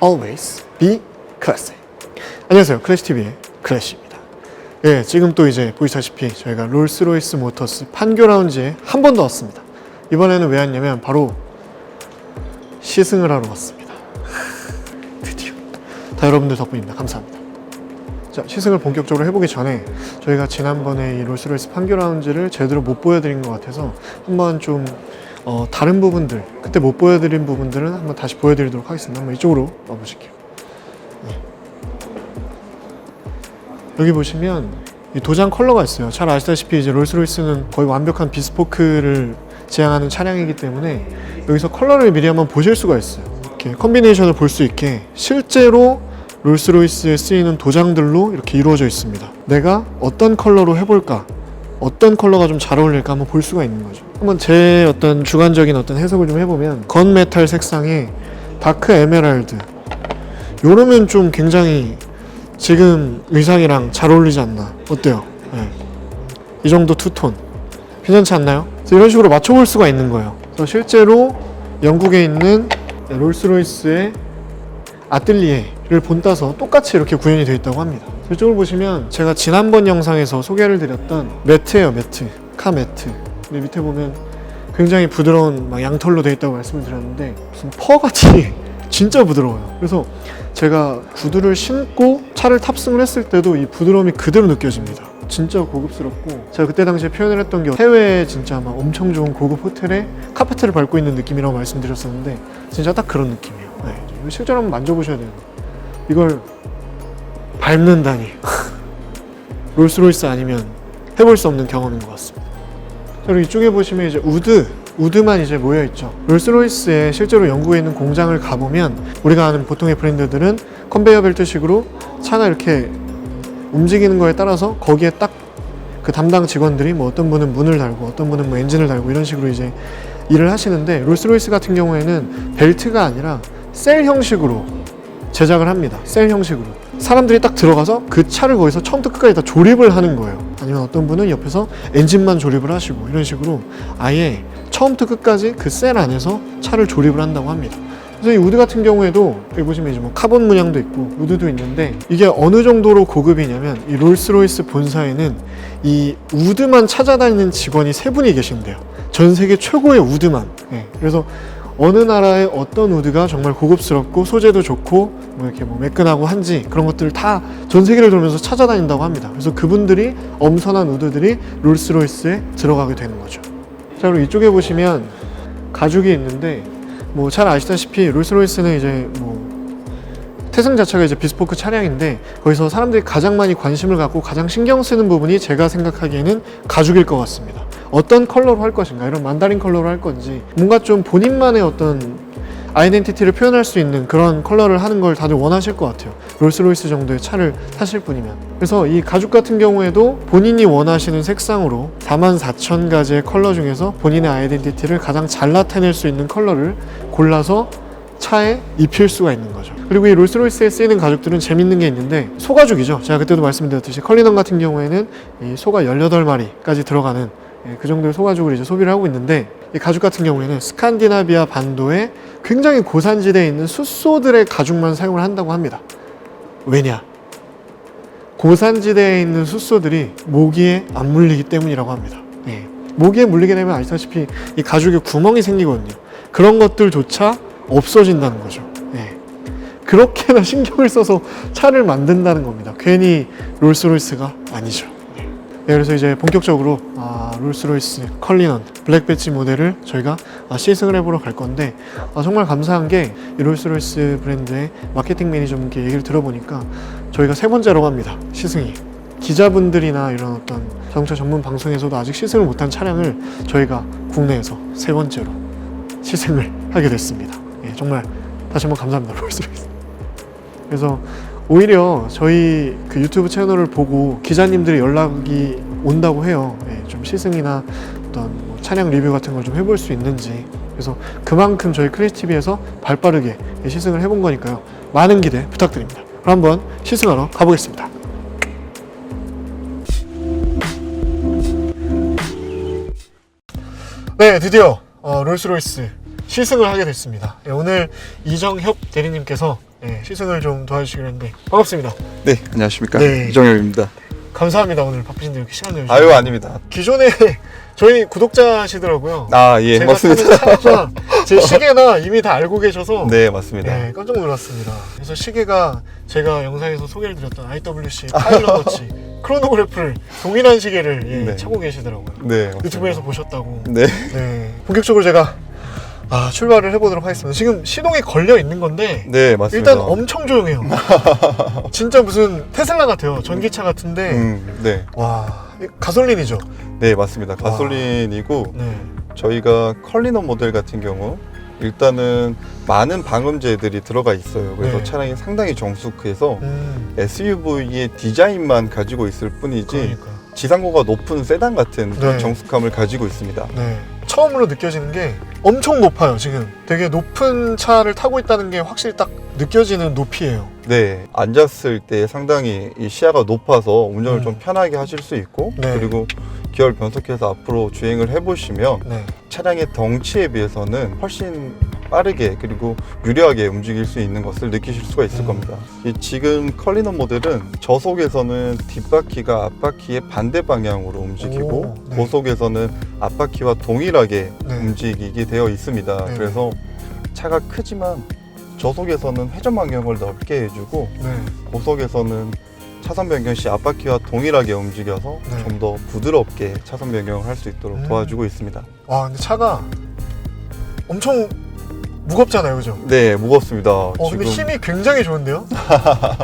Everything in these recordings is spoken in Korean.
always be classy. 안녕하세요, 클래시TV의 클래시입니다. 예, 지금 또 이제 보시다시피 저희가 롤스로이스 모터스 판교 라운지에 한 번 더 왔습니다. 이번에는 왜 왔냐면 바로 시승을 하러 왔습니다. 드디어 다 여러분들 덕분입니다. 감사합니다. 자, 시승을 본격적으로 해보기 전에 저희가 지난번에 이 롤스로이스 판교 라운지를 제대로 못 보여드린 것 같아서 한번 좀 다른 부분들, 그때 못 보여드린 부분들은 한번 다시 보여드리도록 하겠습니다. 한번 이쪽으로 와보실게요. 네. 여기 보시면 이 도장 컬러가 있어요. 잘 아시다시피 이제 롤스로이스는 거의 완벽한 비스포크를 지향하는 차량이기 때문에 여기서 컬러를 미리 한번 보실 수가 있어요. 이렇게 컨비네이션을 볼 수 있게 실제로 롤스로이스에 쓰이는 도장들로 이렇게 이루어져 있습니다. 내가 어떤 컬러로 해볼까? 어떤 컬러가 좀 잘 어울릴까 한번 볼 수가 있는 거죠. 한번 제 어떤 주관적인 어떤 해석을 좀 해보면 건메탈 색상에 다크 에메랄드 요러면 좀 굉장히 지금 의상이랑 잘 어울리지 않나. 어때요? 네. 이 정도 투톤 괜찮지 않나요? 이런 식으로 맞춰볼 수가 있는 거예요. 실제로 영국에 있는 롤스로이스의 아틀리에를 본따서 똑같이 이렇게 구현이 되어 있다고 합니다. 이쪽을 보시면 제가 지난번 영상에서 소개를 드렸던 매트예요. 매트, 카 매트. 근데 밑에 보면 굉장히 부드러운 막 양털로 되어 있다고 말씀을 드렸는데 무슨 퍼같이 진짜 부드러워요. 그래서 제가 구두를 신고 차를 탑승을 했을 때도 이 부드러움이 그대로 느껴집니다. 진짜 고급스럽고, 제가 그때 당시에 표현을 했던 게 해외에 진짜 막 엄청 좋은 고급 호텔에 카페트를 밟고 있는 느낌이라고 말씀드렸었는데 진짜 딱 그런 느낌이에요. 네, 이거 실제로 한번 만져보셔야 돼요. 이걸 밟는다니 롤스로이스 아니면 해볼 수 없는 경험인 것 같습니다. 그리고 이쪽에 보시면 이제 우드만 이제 모여있죠. 롤스로이스에 실제로 영국에 있는 공장을 가보면 우리가 아는 보통의 브랜드들은 컨베이어 벨트식으로 차가 이렇게 움직이는 거에 따라서 거기에 딱 그 담당 직원들이 뭐 어떤 분은 문을 달고 어떤 분은 뭐 엔진을 달고 이런 식으로 이제 일을 하시는데, 롤스로이스 같은 경우에는 벨트가 아니라 셀 형식으로 제작을 합니다. 셀 형식으로 사람들이 딱 들어가서 그 차를 거기서 처음부터 끝까지 다 조립을 하는 거예요. 아니면 어떤 분은 옆에서 엔진만 조립을 하시고 이런 식으로 아예 처음부터 끝까지 그 셀 안에서 차를 조립을 한다고 합니다. 그래서 이 우드 같은 경우에도 여기 보시면 이제 뭐 카본 문양도 있고 우드도 있는데, 이게 어느 정도로 고급이냐면 이 롤스로이스 본사에는 이 우드만 찾아다니는 직원이 3분이 계신대요. 전 세계 최고의 우드만. 네. 그래서 어느 나라의 어떤 우드가 정말 고급스럽고 소재도 좋고 뭐 이렇게 뭐 매끈하고 한지 그런 것들을 다 전 세계를 돌면서 찾아다닌다고 합니다. 그래서 그분들이 엄선한 우드들이 롤스로이스에 들어가게 되는 거죠. 자, 그리고 이쪽에 보시면 가죽이 있는데, 뭐 잘 아시다시피 롤스로이스는 이제 뭐 태생 자체가 이제 비스포크 차량인데 거기서 사람들이 가장 많이 관심을 갖고 가장 신경 쓰는 부분이 제가 생각하기에는 가죽일 것 같습니다. 어떤 컬러로 할 것인가, 이런 만다린 컬러로 할 건지 뭔가 좀 본인만의 어떤 아이덴티티를 표현할 수 있는 그런 컬러를 하는 걸 다들 원하실 것 같아요. 롤스로이스 정도의 차를 타실 분이면. 그래서 이 가죽 같은 경우에도 본인이 원하시는 색상으로 44,000가지의 컬러 중에서 본인의 아이덴티티를 가장 잘 나타낼 수 있는 컬러를 골라서 차에 입힐 수가 있는 거죠. 그리고 이 롤스로이스에 쓰이는 가죽들은 재밌는 게 있는데 소가죽이죠. 제가 그때도 말씀드렸듯이 컬리넌 같은 경우에는 이 소가 18마리까지 들어가는 그 정도의 소가죽을 이제 소비를 하고 있는데, 이 가죽 같은 경우에는 스칸디나비아 반도에 굉장히 고산지대에 있는 숫소들의 가죽만 사용을 한다고 합니다. 왜냐? 고산지대에 있는 숫소들이 모기에 안 물리기 때문이라고 합니다. 네. 모기에 물리게 되면 아시다시피 이 가죽에 구멍이 생기거든요. 그런 것들조차 없어진다는 거죠. 네. 그렇게나 신경을 써서 차를 만든다는 겁니다. 괜히 롤스로이스가 아니죠. 네, 그래서 이제 본격적으로 롤스로이스 컬리넌 블랙 배지 모델을 저희가 시승을 해보러 갈 건데, 정말 감사한 게 이 롤스로이스 브랜드의 마케팅 매니저분께 얘기를 들어보니까 저희가 3번째로 갑니다. 시승이. 기자분들이나 이런 어떤 자동차 전문 방송에서도 아직 시승을 못한 차량을 저희가 국내에서 3번째로 시승을 하게 됐습니다. 예, 정말 다시 한번 감사합니다, 롤스로이스. 그래서 오히려 저희 그 유튜브 채널을 보고 기자님들이 연락이 온다고 해요. 예, 좀 시승이나 어떤 뭐 차량 리뷰 같은 걸 좀 해볼 수 있는지. 그래서 그만큼 저희 클래시TV에서 발빠르게 시승을 해본 거니까요. 많은 기대 부탁드립니다. 그럼 한번 시승하러 가보겠습니다. 네, 드디어 롤스로이스 시승을 하게 됐습니다. 예, 오늘 이정협 대리님께서 시승을 좀 도와주시기로 했는데 반갑습니다. 네, 안녕하십니까. 네. 이정엽입니다. 감사합니다. 오늘 바쁘신데 이렇게 시간 내주셔서. 아유, 아닙니다. 기존에 저희 구독자시더라고요. 아, 예, 제가 맞습니다. 타는 차가 제 시계나 이미 다 알고 계셔서 네, 맞습니다. 네, 깜짝 놀랐습니다. 그래서 시계가 제가 영상에서 소개를 드렸던 IWC 파일럿 워치 크로노그래프를 동일한 시계를 네. 차고 계시더라고요. 네, 맞습니다. 유튜브에서 보셨다고. 네. 네, 본격적으로 제가 출발을 해보도록 하겠습니다. 지금 시동이 걸려 있는 건데 네, 맞습니다. 일단 엄청 조용해요. 진짜 무슨 테슬라 같아요. 전기차 같은데 네. 와, 가솔린이죠? 네, 맞습니다. 가솔린이고 네. 저희가 컬리너 모델 같은 경우 일단은 많은 방음제들이 들어가 있어요. 그래서 네. 차량이 상당히 정숙해서 SUV의 디자인만 가지고 있을 뿐이지 그러니까. 지상고가 높은 세단 같은 그런 네. 정숙함을 가지고 있습니다. 네. 처음으로 느껴지는 게 엄청 높아요. 지금 되게 높은 차를 타고 있다는 게 확실히 딱 느껴지는 높이에요. 네, 앉았을 때 상당히 이 시야가 높아서 운전을 좀 편하게 하실 수 있고 네. 그리고 기어를 변속해서 앞으로 주행을 해보시면 네. 차량의 덩치에 비해서는 훨씬 빠르게 그리고 유려하게 움직일 수 있는 것을 느끼실 수가 있을 겁니다. 이 지금 컬리너 모델은 저속에서는 뒷바퀴가 앞바퀴의 반대 방향으로 움직이고 오, 네. 고속에서는 앞바퀴와 동일하게 네. 움직이게 되어 있습니다. 네. 그래서 차가 크지만 저속에서는 회전 반경을 넓게 해주고 네. 고속에서는 차선 변경 시 앞바퀴와 동일하게 움직여서 네. 좀 더 부드럽게 차선 변경을 할 수 있도록 도와주고 있습니다. 와, 근데 차가 엄청 무겁잖아요, 그죠? 네, 무겁습니다. 근데 힘이 굉장히 좋은데요?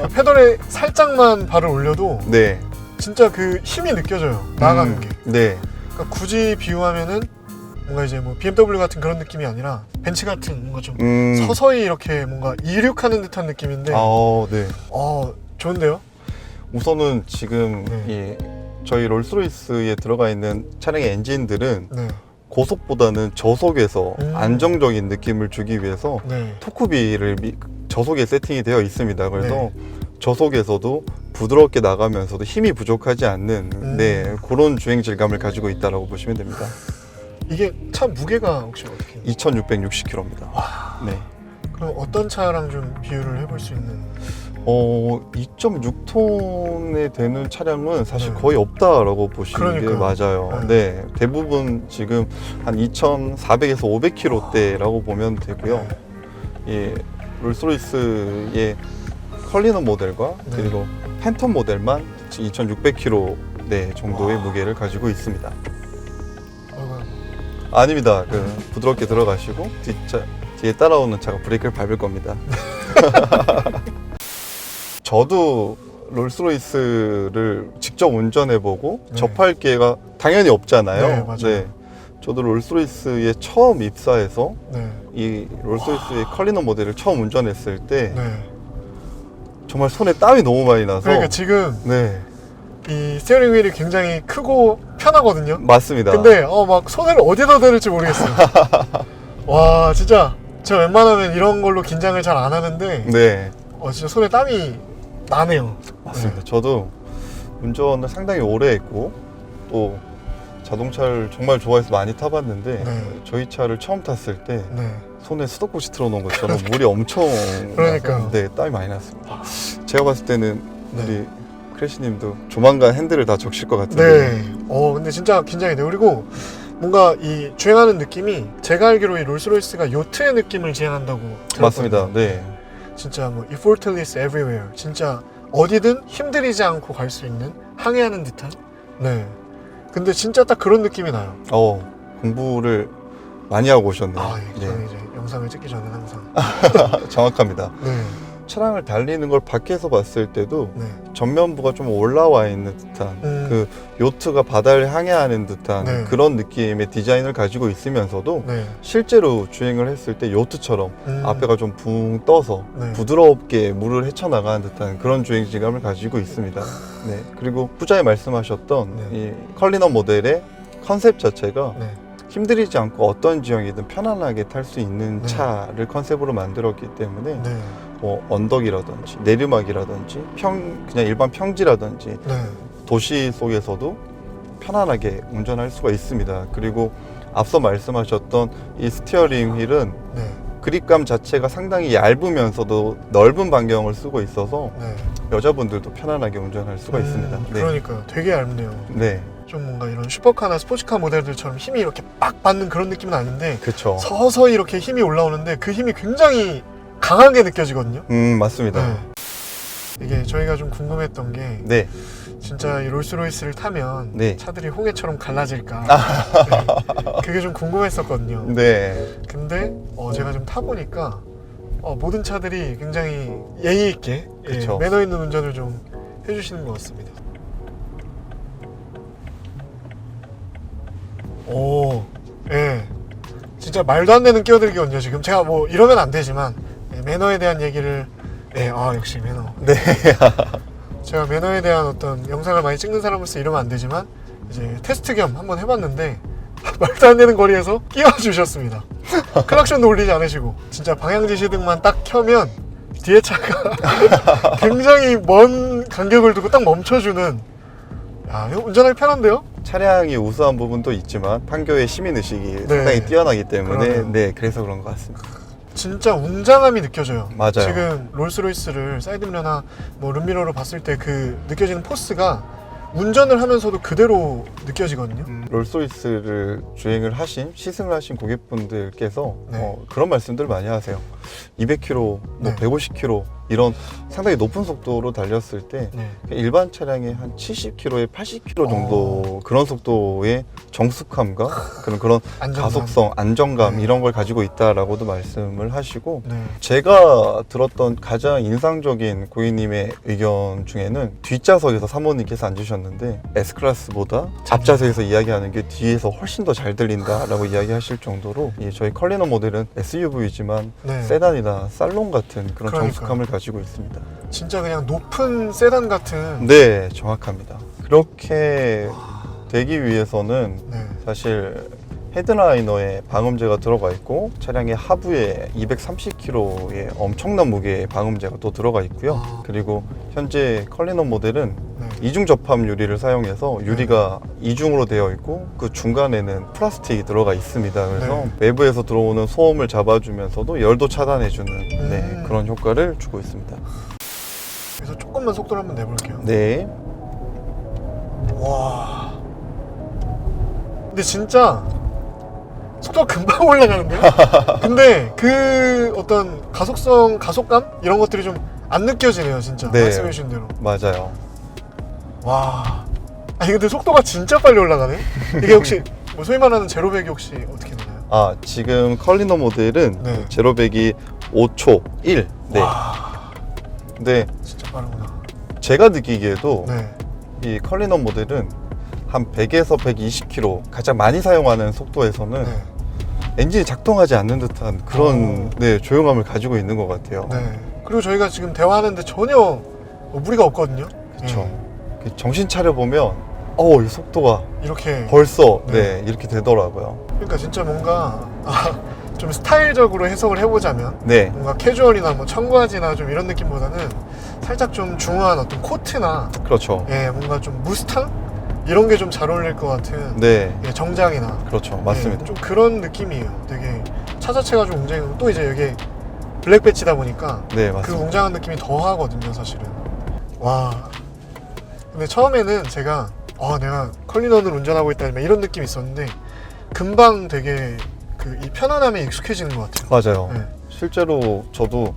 그 페달에 살짝만 발을 올려도 네, 진짜 그 힘이 느껴져요. 나아가는 게. 네, 그러니까 굳이 비유하면은 뭔가 이제 뭐 BMW 같은 그런 느낌이 아니라 벤츠 같은 뭔가 좀 서서히 이렇게 뭔가 이륙하는 듯한 느낌인데 네. 좋은데요? 우선은 지금 네. 저희 롤스로이스에 들어가 있는 차량의 엔진들은 네. 고속보다는 저속에서 음. 안정적인 느낌을 주기 위해서 네. 토크비를 저속에 세팅이 되어 있습니다. 그래서 네. 저속에서도 부드럽게 나가면서도 힘이 부족하지 않는 그런 주행 질감을 가지고 있다고 보시면 됩니다. 이게 차 무게가 혹시 어떻게? 2660kg입니다. 네. 그럼 어떤 차랑 좀 비유를 해볼 수 있는? 2.6톤에 되는 차량은 사실 네. 거의 없다라고 보시는 게 그러니까요. 맞아요. 네. 대부분 지금 한 2,400에서 500km대라고 보면 되고요. 예, 롤스로이스의 컬리너 모델과 네. 그리고 팬텀 모델만 2,600km 정도의 무게를 가지고 있습니다. 아닙니다. 부드럽게 들어가시고 뒤에 따라오는 차가 브레이크를 밟을 겁니다. 저도 롤스로이스를 직접 운전해보고 네. 접할 기회가 당연히 없잖아요. 네, 맞아요. 저도 롤스로이스에 처음 입사해서 네. 이 롤스로이스의 컬리너 모델을 처음 운전했을 때 네. 정말 손에 땀이 너무 많이 나서 그러니까 지금 네, 이 스티어링 휠이 굉장히 크고 편하거든요. 맞습니다. 근데 막 손을 어디다 대을지 모르겠어요. 와, 진짜 제가 웬만하면 이런 걸로 긴장을 잘 안 하는데 네, 진짜 손에 땀이 나네요. 맞습니다. 저도 운전을 상당히 오래 했고 또 자동차를 정말 좋아해서 많이 타봤는데 네. 저희 차를 처음 탔을 때 네. 손에 수도꼭지 틀어놓은 것처럼 물이 엄청 그러니까요. 나서, 네, 땀이 많이 났습니다. 제가 봤을 때는 네. 우리 크래시님도 조만간 핸들을 다 적실 것 같은데. 네. 근데 진짜 긴장이 돼요. 그리고 뭔가 이 주행하는 느낌이 제가 알기로 이 롤스로이스가 요트의 느낌을 지향한다고 들었거든요. 맞습니다. 네. 진짜 뭐 effortless everywhere. 진짜 어디든 힘들이지 않고 갈 수 있는 항해하는 듯한. 네. 근데 진짜 딱 그런 느낌이 나요. 공부를 많이 하고 오셨네요. 예. 저는 이제 영상을 찍기 전에 항상. 정확합니다. 네. 차량을 달리는 걸 밖에서 봤을 때도 네. 전면부가 좀 올라와 있는 듯한 그 요트가 바다를 항해하는 듯한 네. 그런 느낌의 디자인을 가지고 있으면서도 네. 실제로 주행을 했을 때 요트처럼 앞에가 좀 붕 떠서 네. 부드럽게 물을 헤쳐나가는 듯한 그런 주행 질감을 가지고 있습니다. 네. 그리고 후자에 말씀하셨던 네. 이 컬리너 모델의 컨셉 자체가 네. 힘들이지 않고 어떤 지형이든 편안하게 탈 수 있는 네. 차를 컨셉으로 만들었기 때문에 네. 뭐 언덕이라든지 내리막이라든지 그냥 일반 평지라든지 네. 도시 속에서도 편안하게 운전할 수가 있습니다. 그리고 앞서 말씀하셨던 이 스티어링 휠은 네. 그립감 자체가 상당히 얇으면서도 넓은 반경을 쓰고 있어서 네. 여자분들도 편안하게 운전할 수가 있습니다. 네. 그러니까요. 되게 얇네요. 네, 좀 뭔가 이런 슈퍼카나 스포츠카 모델들처럼 힘이 이렇게 빡 받는 그런 느낌은 아닌데 그렇죠. 서서히 이렇게 힘이 올라오는데 그 힘이 굉장히 강하게 느껴지거든요. 맞습니다. 네. 이게 저희가 좀 궁금했던 게 네, 진짜 이 롤스로이스를 타면 네. 차들이 홍해처럼 갈라질까 네. 그게 좀 궁금했었거든요. 네, 근데 제가 좀 타보니까 모든 차들이 굉장히 예의 있게 그쵸. 매너 있는 운전을 좀 해주시는 것 같습니다. 오, 예, 진짜 말도 안 되는 끼어들기거든요. 지금 제가 뭐 이러면 안 되지만 매너에 대한 얘기를 역시 매너. 네. 제가 매너에 대한 어떤 영상을 많이 찍는 사람으로서 이러면 안 되지만 이제 테스트 겸 한번 해봤는데 말도 안 되는 거리에서 끼워주셨습니다. 클락션도 울리지 않으시고 진짜 방향지시등만 딱 켜면 뒤에 차가 굉장히 먼 간격을 두고 딱 멈춰주는 이거 운전하기 편한데요? 차량이 우수한 부분도 있지만 판교의 시민의식이 상당히 뛰어나기 때문에 그러네요. 네, 그래서 그런 것 같습니다. 진짜 웅장함이 느껴져요. 맞아요. 지금 롤스로이스를 사이드미러나 뭐 룸미러로 봤을 때 그 느껴지는 포스가 운전을 하면서도 그대로 느껴지거든요. 롤스로이스를 주행을 하신 시승을 하신 고객분들께서 네. 그런 말씀들 많이 하세요. 200km, 뭐 네. 150km 이런 상당히 높은 속도로 달렸을 때 네. 일반 차량의 한 70km에 80km 정도 그런 속도의 정숙함과 그런 안정감. 가속성, 안정감 네. 이런 걸 가지고 있다라고도 말씀을 하시고 네. 제가 들었던 가장 인상적인 고객님의 의견 중에는 뒷좌석에서 사모님께서 앉으셨는데 S클래스보다 앞좌석에서 이야기하는 게 뒤에서 훨씬 더 잘 들린다라고 이야기하실 정도로 저희 컬리너 모델은 SUV이지만 네. 세단이나 살롱 같은 그런 그러니까요. 정숙함을 가지고 있습니다. 진짜 그냥 높은 세단 같은. 네, 정확합니다. 그렇게 되기 위해서는 네. 사실 헤드라이너에 방음제가 들어가 있고 차량의 하부에 230kg의 엄청난 무게의 방음제가 또 들어가 있고요. 그리고 현재 컬리너 모델은 네. 이중 접합 유리를 사용해서 유리가 이중으로 되어 있고 그 중간에는 플라스틱이 들어가 있습니다. 그래서 네. 외부에서 들어오는 소음을 잡아주면서도 열도 차단해주는 네, 그런 효과를 주고 있습니다. 그래서 조금만 속도를 한번 내볼게요. 네, 와. 근데 진짜 속도가 금방 올라가는데요? 근데 그 어떤 가속성, 가속감? 이런 것들이 좀 안 느껴지네요, 진짜. 네. 말씀해주신 대로. 맞아요. 와. 아니, 근데 속도가 진짜 빨리 올라가네? 이게 혹시, 뭐 소위 말하는 제로백이 혹시 어떻게 되나요? 지금 컬리너 모델은 네. 제로백이 5초 1. 네. 와. 근데 진짜 빠르구나. 제가 느끼기에도 네. 이 컬리너 모델은 한 100에서 120km 가장 많이 사용하는 속도에서는 네. 엔진이 작동하지 않는 듯한 그런 조용함을 가지고 있는 것 같아요. 네. 그리고 저희가 지금 대화하는데 전혀 무리가 없거든요. 그렇죠. 네. 정신 차려 보면 이 속도가 이렇게. 벌써 네. 이렇게 되더라고요. 그러니까 진짜 뭔가 좀 스타일적으로 해석을 해보자면 네, 뭔가 캐주얼이나 뭐 청바지나 좀 이런 느낌보다는 살짝 좀 중후한 어떤 코트나 그렇죠. 뭔가 좀 무스탕 이런 게 좀 잘 어울릴 것 같은 네, 정장이나 그렇죠. 맞습니다. 좀 그런 느낌이에요. 되게 차 자체가 좀 웅장하고 또 이제 여기 블랙 배치다 보니까 네, 그 맞습니다. 웅장한 느낌이 더 하거든요, 사실은. 와. 근데 처음에는 제가 내가 컬리넌을 운전하고 있다 이런 느낌이 있었는데 금방 되게 이 편안함에 익숙해지는 것 같아요. 맞아요. 네. 실제로 저도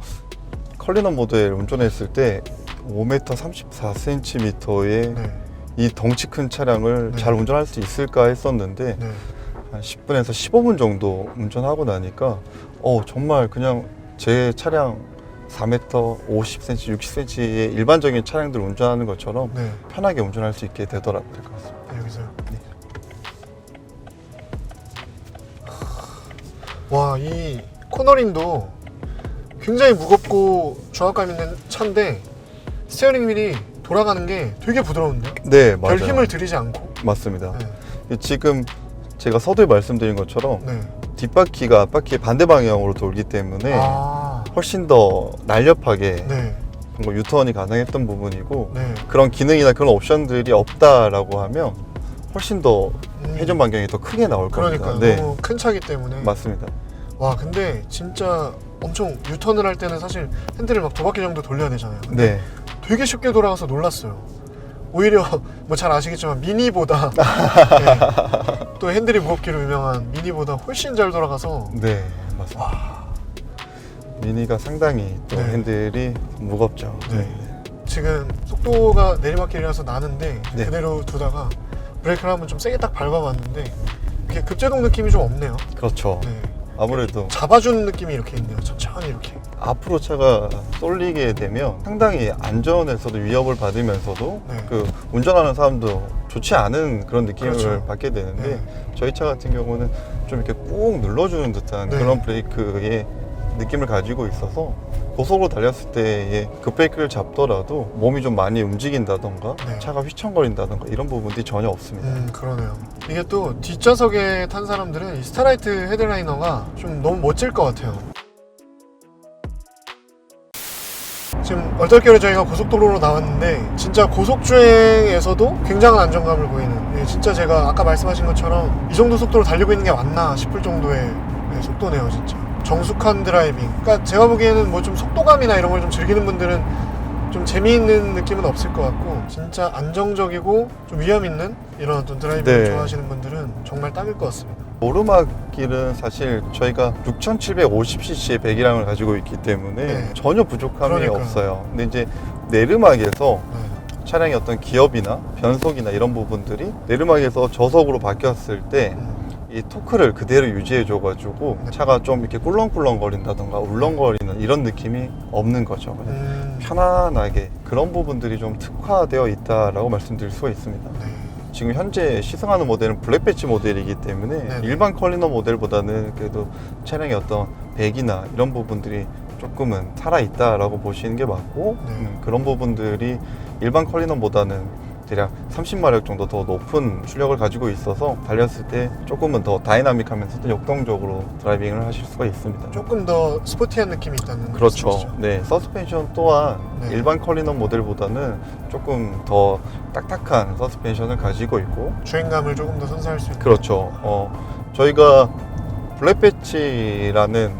컬리너 모델 운전했을 때 5m 34cm의 네. 이 덩치 큰 차량을 네. 잘 운전할 수 있을까 했었는데 네. 한 10분에서 15분 정도 운전하고 나니까 정말 그냥 제 차량 4m, 50cm, 60cm의 일반적인 차량들 운전하는 것처럼 네. 편하게 운전할 수 있게 되더라고요. 것 같습니다. 여기서요. 네. 와, 이 코너링도 굉장히 무겁고 중압감 있는 차인데 스티어링 휠이 돌아가는 게 되게 부드러운데요? 네, 맞아요. 별 힘을 들이지 않고. 맞습니다. 네. 지금 제가 서두에 말씀드린 것처럼 네. 뒷바퀴가 앞바퀴의 반대 방향으로 돌기 때문에 훨씬 더 날렵하게 네. 방금 유턴이 가능했던 부분이고 네. 그런 기능이나 그런 옵션들이 없다라고 하면 훨씬 더 회전 반경이 더 크게 나올 겁니다. 그러니까 네, 너무 큰 차기 때문에. 맞습니다. 와 근데 진짜 엄청 유턴을 할 때는 사실 핸들을 막 2바퀴 정도 돌려야 되잖아요. 네. 되게 쉽게 돌아가서 놀랐어요. 오히려 뭐 잘 아시겠지만 미니보다 네, 또 핸들이 무겁기로 유명한 미니보다 훨씬 잘 돌아가서 네, 맞습니다. 와, 미니가 상당히 또 네. 핸들이 무겁죠. 네. 지금 속도가 내리막길이라서 나는데 네. 그대로 두다가 브레이크를 한번 좀 세게 딱 밟아봤는데 이렇게 급제동 느낌이 좀 없네요. 그렇죠. 네. 아무래도 잡아주는 느낌이 이렇게 있네요. 천천히 이렇게. 앞으로 차가 쏠리게 되면 상당히 안전에서도 위협을 받으면서도 네. 그 운전하는 사람도 좋지 않은 그런 느낌을 그렇죠. 받게 되는데 네. 저희 차 같은 경우는 좀 이렇게 꾹 눌러주는 듯한 네. 그런 브레이크의 느낌을 가지고 있어서 고속으로 달렸을 때에 그 브레이크를 잡더라도 몸이 좀 많이 움직인다던가 네. 차가 휘청거린다던가 이런 부분들이 전혀 없습니다. 그러네요. 이게 또 뒷좌석에 탄 사람들은 이 스타라이트 헤드라이너가 좀 너무 멋질 것 같아요. 지금 얼떨결에 저희가 고속도로로 나왔는데 진짜 고속주행에서도 굉장한 안정감을 보이는, 진짜 제가 아까 말씀하신 것처럼 이 정도 속도로 달리고 있는 게 맞나 싶을 정도의 속도네요. 진짜 정숙한 드라이빙. 그러니까 제가 보기에는 뭐 좀 속도감이나 이런 걸 좀 즐기는 분들은 좀 재미있는 느낌은 없을 것 같고 진짜 안정적이고 좀 위험 있는 이런 어떤 드라이빙을 네. 좋아하시는 분들은 정말 딱일 것 같습니다. 오르막길은 사실 저희가 6750cc의 배기량을 가지고 있기 때문에 네. 전혀 부족함이 그러니까요. 없어요. 근데 이제 내리막에서 네. 차량의 어떤 기업이나 변속이나 이런 부분들이 내리막에서 저속으로 바뀌었을 때 이 토크를 그대로 유지해 줘가지고 네. 차가 좀 이렇게 꿀렁꿀렁 거린다던가 울렁거리는 이런 느낌이 없는 거죠. 그냥 음, 편안하게 그런 부분들이 좀 특화되어 있다라고 말씀드릴 수가 있습니다. 네. 지금 현재 시승하는 모델은 블랙 배지 모델이기 때문에 네네. 일반 컬리너 모델보다는 그래도 차량의 어떤 배기나 이런 부분들이 조금은 살아있다라고 보시는 게 맞고 네. 그런 부분들이 일반 컬리너보다는 대략 30마력 정도 더 높은 출력을 가지고 있어서 달렸을 때 조금은 더 다이나믹하면서도 역동적으로 드라이빙을 하실 수가 있습니다. 조금 더 스포티한 느낌이 있다는 그렇죠. 말씀이시죠? 네, 서스펜션 또한 네. 일반 컬리너 모델보다는 조금 더 딱딱한 서스펜션을 가지고 있고 주행감을 조금 더 선사할 수 있는. 그렇죠. 저희가 블랙 배치라는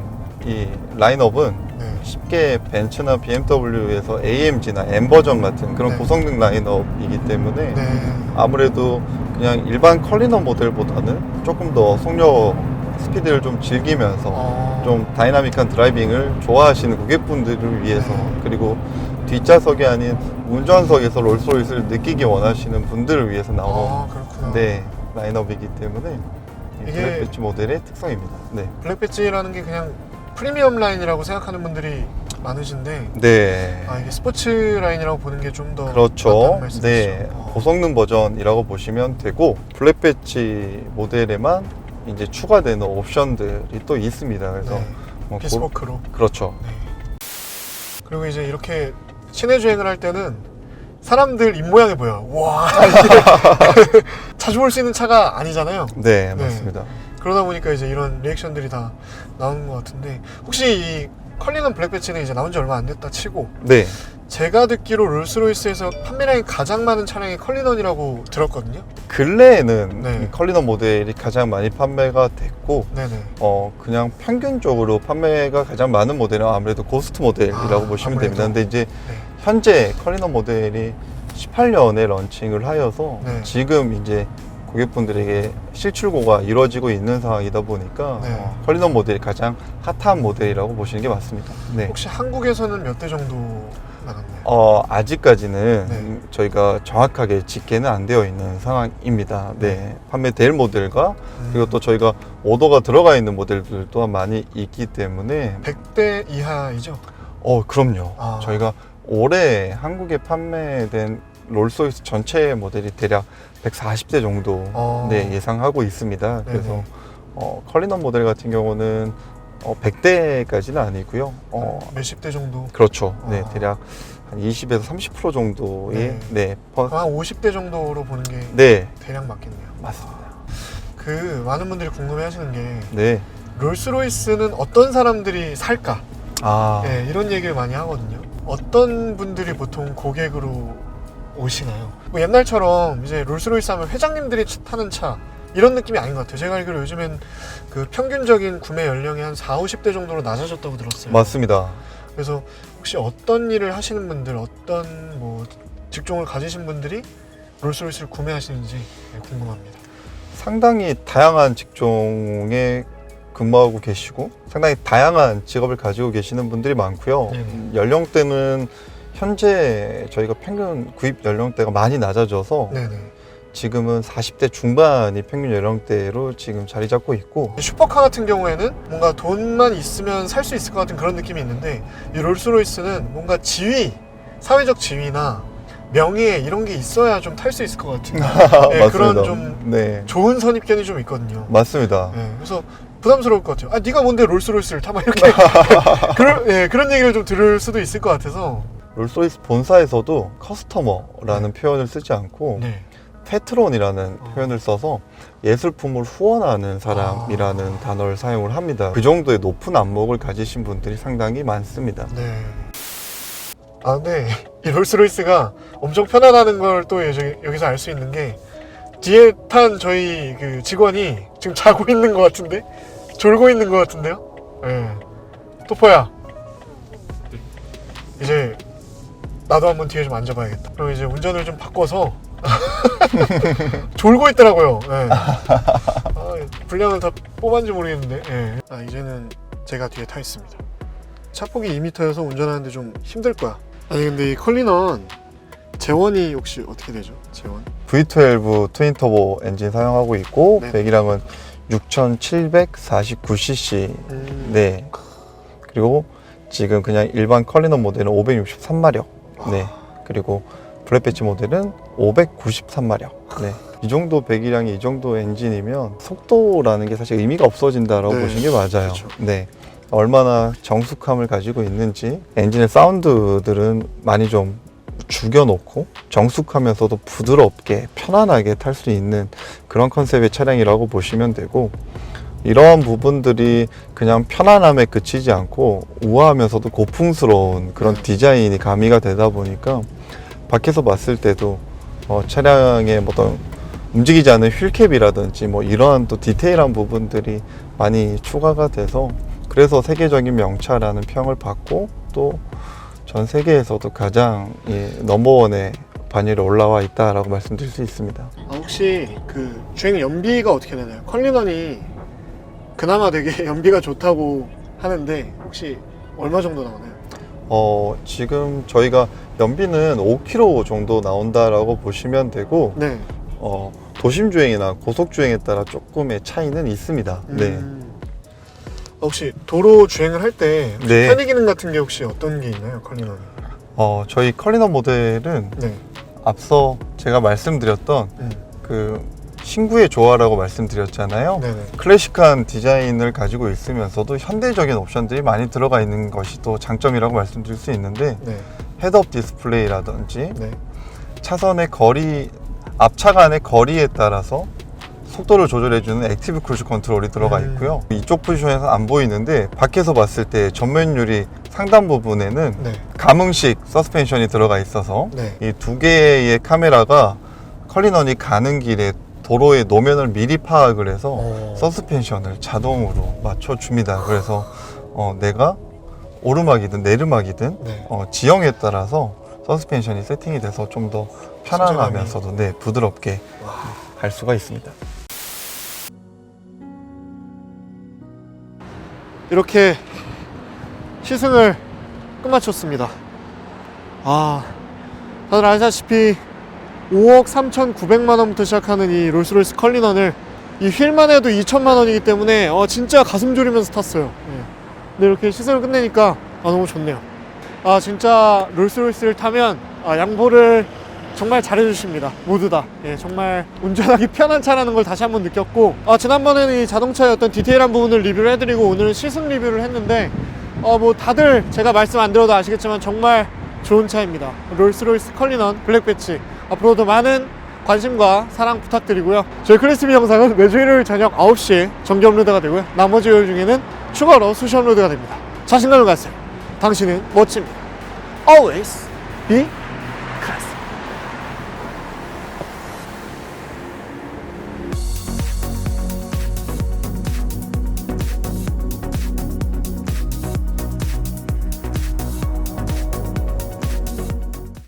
이 라인업은 네. 쉽게 벤츠나 BMW에서 AMG나 M 버전 같은 그런 네. 고성능 라인업이기 때문에 네. 아무래도 그냥 일반 컬리너 모델보다는 조금 더 속력 스피드를 좀 즐기면서 좀 다이나믹한 드라이빙을 좋아하시는 고객분들을 위해서 네. 그리고 뒷좌석이 아닌 운전석에서 롤스로이스를 느끼기 원하시는 분들을 위해서 나온 그렇구나. 네, 라인업이기 때문에 이 이게- 블랙 배치 모델의 특성입니다. 네. 블랙 배지라는 게 그냥 프리미엄 라인이라고 생각하는 분들이 많으신데 네. 이게 스포츠 라인이라고 보는 게 좀 더 그렇죠. 맞다는 말씀이시죠? 네. 고성능 버전이라고 보시면 되고 블랙 배치 모델에만 이제 추가되는 옵션들이 또 있습니다. 그래서 네. 뭐 비스포크로. 그렇죠. 그리고 이제 이렇게 시내 주행을 할 때는 사람들 입모양이 보여요. 와, 이게 자주 볼 수 있는 차가 아니잖아요. 네, 네. 맞습니다. 그러다 보니까 이제 이런 리액션들이 다 나오는 것 같은데 혹시 이 컬리넌 블랙 배치는 이제 나온 지 얼마 안 됐다 치고 네. 제가 듣기로 롤스로이스에서 판매량이 가장 많은 차량이 컬리넌이라고 들었거든요. 근래에는 네. 이 컬리너 모델이 가장 많이 판매가 됐고 네네. 그냥 평균적으로 판매가 가장 많은 모델은 아무래도 고스트 모델이라고 보시면 아무래도. 됩니다. 근데 이제 네. 현재 컬리너 모델이 18년에 런칭을 하여서 네. 지금 이제 고객분들에게 실출고가 이루어지고 있는 상황이다 보니까 네. 컬리너 모델이 가장 핫한 모델이라고 보시는 게 맞습니다. 네. 혹시 한국에서는 몇 대 정도 나갔나요? 아직까지는 네. 저희가 정확하게 집계는 안 되어 있는 상황입니다. 네. 판매될 모델과 그리고 또 저희가 오더가 들어가 있는 모델들 또한 많이 있기 때문에 100대 이하이죠? 그럼요. 아. 저희가 올해 한국에 판매된 롤스로이스 전체 모델이 대략 140대 정도 네, 예상하고 있습니다. 그래서 컬리넌 모델 같은 경우는 100대까지는 아니고요. 몇십 대 정도? 그렇죠. 네, 아. 대략 한 20에서 30% 정도의 한 50대 정도로 보는 게 네, 대략 맞겠네요. 맞습니다. 그 많은 분들이 궁금해 하시는 게 네. 롤스로이스는 어떤 사람들이 살까? 아, 네, 이런 얘기를 많이 하거든요. 어떤 분들이 보통 고객으로 오시나요? 뭐 옛날처럼 이제 롤스로이스 하면 회장님들이 타는 차 이런 느낌이 아닌 것 같아요. 제가 알기로 요즘엔 그 평균적인 구매 연령이 한 40, 50대 정도로 낮아졌다고 들었어요. 맞습니다. 그래서 혹시 어떤 일을 하시는 분들, 어떤 뭐 직종을 가지신 분들이 롤스로이스를 구매하시는지 궁금합니다. 상당히 다양한 직종에 근무하고 계시고 상당히 다양한 직업을 가지고 계시는 분들이 많고요. 네네. 연령대는 현재 저희가 평균 구입 연령대가 많이 낮아져서 네네. 지금은 40대 중반이 평균 연령대로 지금 자리 잡고 있고, 슈퍼카 같은 경우에는 뭔가 돈만 있으면 살 수 있을 것 같은 그런 느낌이 있는데 이 롤스로이스는 뭔가 지위, 사회적 지위나 명예 이런 게 있어야 좀 탈 수 있을 것 같은 맞습니다. 그런 좀 네, 좋은 좋은 선입견이 좀 있거든요. 맞습니다. 그래서 부담스러울 것 같아요. 아, 네가 뭔데 롤스로이스를 타? 막 이렇게 그런 얘기를 좀 들을 수도 있을 것 같아서. 롤스로이스 본사에서도 커스터머라는 표현을 쓰지 않고 네. 패트론이라는 표현을 써서 예술품을 후원하는 사람이라는 단어를 사용을 합니다. 그 정도의 높은 안목을 가지신 분들이 상당히 많습니다. 네. 아, 네. 이 롤스로이스가 엄청 편하다는 걸 또 여기서 알 수 있는 게 뒤에 탄 저희 그 직원이 지금 자고 있는 것 같은데? 졸고 있는 것 같은데요? 네. 토퍼야. 이제 나도 한번 뒤에 좀 앉아봐야겠다. 그럼 이제 운전을 좀 바꿔서 졸고 있더라고요. 네. 아, 분량을 다 뽑았는지 모르겠는데. 네. 아, 이제는 제가 뒤에 타 있습니다. 차폭이 2m여서 운전하는데 좀 힘들 거야. 아니 근데 이 컬리넌 제원이 혹시 어떻게 되죠? 제원? V12 트윈 터보 엔진 사용하고 있고 네. 배기량은 6,749cc. 네. 그리고 지금 그냥 일반 컬리넌 모델은 563마력. 네. 그리고 블랙 배지 모델은 593마력. 네. 이 정도 배기량이 이 정도 엔진이면 속도라는 게 사실 의미가 없어진다라고 네. 보시는 게 맞아요. 그렇죠. 네. 얼마나 정숙함을 가지고 있는지, 엔진의 사운드들은 많이 좀 죽여놓고 정숙하면서도 부드럽게 편안하게 탈 수 있는 그런 컨셉의 차량이라고 보시면 되고, 이러한 부분들이 그냥 편안함에 그치지 않고 우아하면서도 고풍스러운 그런 디자인이 가미가 되다 보니까 밖에서 봤을 때도 차량의 어떤 움직이지 않는 휠캡이라든지 뭐 이러한 또 디테일한 부분들이 많이 추가가 돼서, 그래서 세계적인 명차라는 평을 받고 또 전 세계에서도 가장 넘버원의 반열에 올라와 있다라고 말씀드릴 수 있습니다. 아, 혹시 그 주행 연비가 어떻게 되나요? 컬리넌이 그나마 되게 연비가 좋다고 하는데 혹시 얼마 정도 나오나요? 지금 저희가 연비는 5km 정도 나온다라고 보시면 되고, 네. 도심 주행이나 고속 주행에 따라 조금의 차이는 있습니다. 네. 혹시 도로 주행을 할 때 네. 편의 기능 같은 게 혹시 어떤 게 있나요, 컬리넌이? 저희 컬리넌 모델은 네. 앞서 제가 말씀드렸던 그 신구의 조화라고 말씀드렸잖아요. 네네. 클래식한 디자인을 가지고 있으면서도 현대적인 옵션들이 많이 들어가 있는 것이 또 장점이라고 말씀드릴 수 있는데, 네. 헤드업 디스플레이라든지 네. 차선의 거리, 앞차 간의 거리에 따라서 속도를 조절해주는 액티브 크루즈 컨트롤이 들어가 있고요. 이쪽 포지션에서 안 보이는데 밖에서 봤을 때 전면 유리 상단 부분에는 네. 감응식 서스펜션이 들어가 있어서 네. 이 두 개의 카메라가 컬리넌이 가는 길에 도로의 노면을 미리 파악을 해서 서스펜션을 자동으로 맞춰줍니다. 그래서 내가 오르막이든 내리막이든 네. 지형에 따라서 서스펜션이 세팅이 돼서 좀 더 편안하면서도 부드럽게 갈 수가 있습니다. 이렇게 시승을 끝마쳤습니다. 아, 다들 아시다시피 5억 3,900만 원부터 시작하는 이 롤스로이스 컬리넌을 이 휠만 해도 2천만 원이기 때문에 진짜 가슴 졸이면서 탔어요. 네. 근데 이렇게 시승을 끝내니까 너무 좋네요. 진짜 롤스로이스를 타면 양보를 정말 잘해주십니다. 모두 다. 예, 정말 운전하기 편한 차라는 걸 다시 한번 느꼈고, 지난번에는 이 자동차의 어떤 디테일한 부분을 리뷰를 해드리고 오늘은 시승 리뷰를 했는데 뭐 다들 제가 말씀 안 드려도 아시겠지만 정말 좋은 차입니다. 롤스로이스 컬리넌 블랙 배치, 앞으로도 많은 관심과 사랑 부탁드리고요. 저희 클래스비 영상은 매주 일요일 저녁 9시에 정기 업로드가 되고요. 나머지 요일 중에는 추가로 수시 업로드가 됩니다. 자신감을 가세요. 당신은 멋집니다. Always be